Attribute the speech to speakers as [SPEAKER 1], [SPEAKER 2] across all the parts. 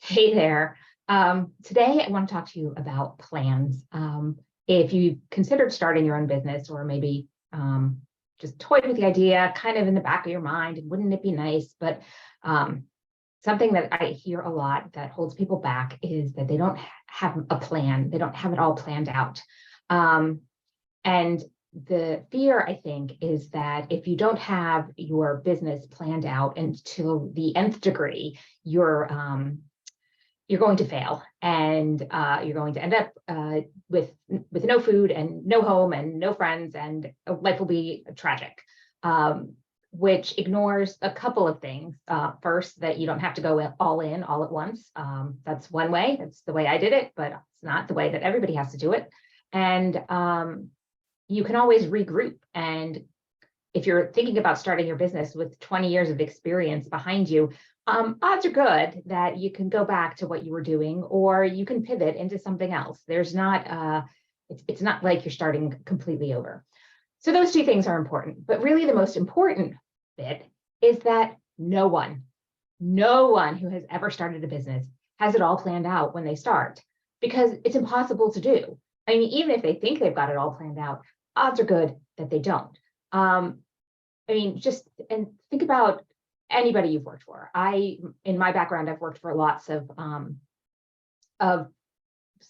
[SPEAKER 1] Hey there. Today I want to talk to you about plans. If you considered starting your own business or maybe just toyed with the idea kind of in the back of your mind, and wouldn't it be nice? But um, something that I hear a lot that holds people back is that they don't have a plan. They don't have it all planned out. Um, and the fear, I think, is that if you don't have your business planned out and to the nth degree, you're going to fail, and you're going to end up with no food and no home and no friends, and life will be tragic. Which ignores a couple of things. First, that you don't have to go all in all at once. That's one way. That's the way I did it, but it's not the way that everybody has to do it. And you can always regroup. And if you're thinking about starting your business with 20 years of experience behind you, odds are good that you can go back to what you were doing, or you can pivot into something else. There's not, it's not like you're starting completely over. So those two things are important, but really the most important bit is that no one who has ever started a business has it all planned out when they start, because it's impossible to do. I mean, even if they think they've got it all planned out, odds are good that they don't. I mean, just and think about anybody you've worked for. In my background, I've worked for lots of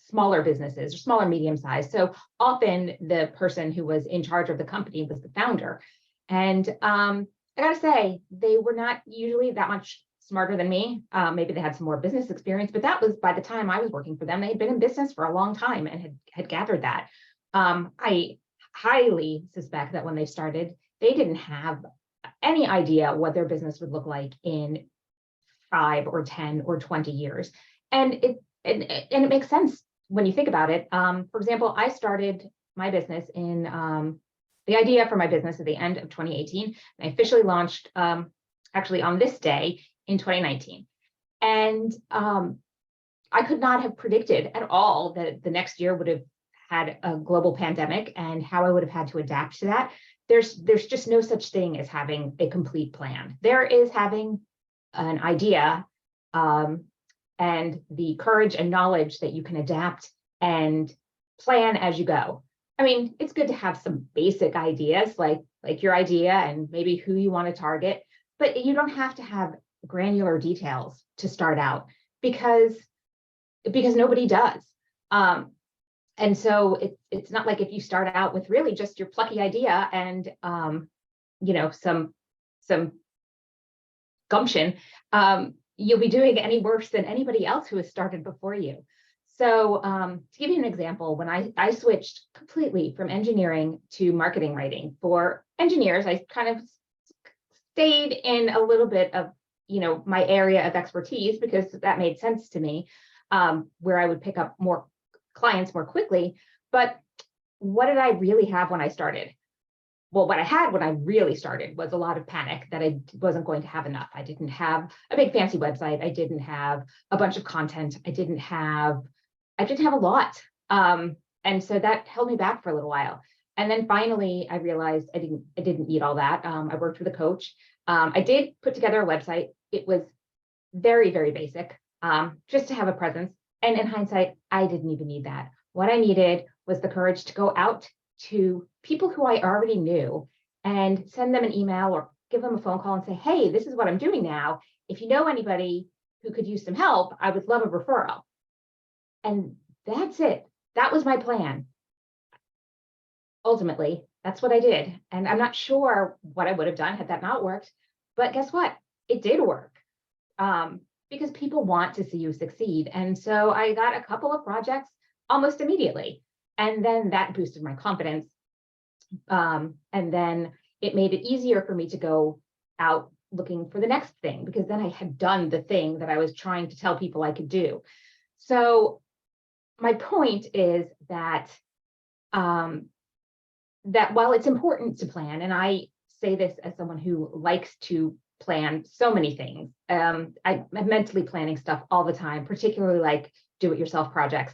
[SPEAKER 1] smaller businesses, or smaller, medium size. So often the person who was in charge of the company was the founder. And I gotta say, they were not usually that much smarter than me. Maybe they had some more business experience, but that was by the time I was working for them. They had been in business for a long time and had gathered that. I highly suspect that when they started, they didn't have any idea what their business would look like in 5 or 10 or 20 years. And it makes sense when you think about it. For example, I started my business in the idea for my business at the end of 2018. And I officially launched actually on this day in 2019. And I could not have predicted at all that the next year would have had a global pandemic and how I would have had to adapt to that. There's just no such thing as having a complete plan. There is having an idea and the courage and knowledge that you can adapt and plan as you go. I mean, it's good to have some basic ideas like your idea and maybe who you want to target, but you don't have to have granular details to start out because nobody does. And so it's not like if you start out with really just your plucky idea and some gumption, you'll be doing any worse than anybody else who has started before you. So to give you an example, when I switched completely from engineering to marketing writing for engineers, I kind of stayed in a little bit of my area of expertise because that made sense to me, where I would pick up more clients more quickly. But what did I really have when I started? Well, what I had when I really started was a lot of panic that I wasn't going to have enough. I didn't have a big fancy website. I didn't have a bunch of content. I didn't have a lot. And so that held me back for a little while. And then finally, I realized I didn't need all that. I worked with a coach. I did put together a website. It was very, very basic, just to have a presence. And in hindsight, I didn't even need that. What I needed was the courage to go out to people who I already knew and send them an email or give them a phone call and say, hey, this is what I'm doing now. If you know anybody who could use some help, I would love a referral. And that's it. That was my plan. Ultimately, that's what I did. And I'm not sure what I would have done had that not worked. But guess what? It did work. Because people want to see you succeed. And so I got a couple of projects almost immediately. And then that boosted my confidence. And then it made it easier for me to go out looking for the next thing, because then I had done the thing that I was trying to tell people I could do. So my point is that that while it's important to plan, and I say this as someone who likes to plan so many things. I'm mentally planning stuff all the time, particularly like do-it-yourself projects,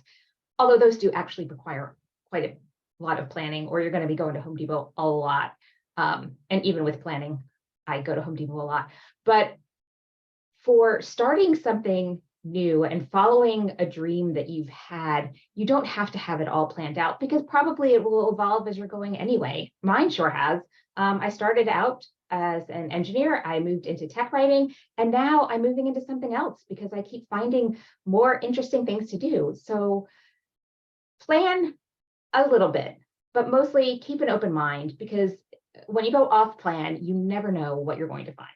[SPEAKER 1] although those do actually require quite a lot of planning, or you're going to be going to Home Depot a lot. And even with planning, I go to Home Depot a lot. But for starting something new and following a dream that you've had, you don't have to have it all planned out, because probably it will evolve as you're going anyway. Mine sure has. I started out as an engineer, I moved into tech writing, and now I'm moving into something else because I keep finding more interesting things to do. So plan a little bit, but mostly keep an open mind, because when you go off plan, you never know what you're going to find.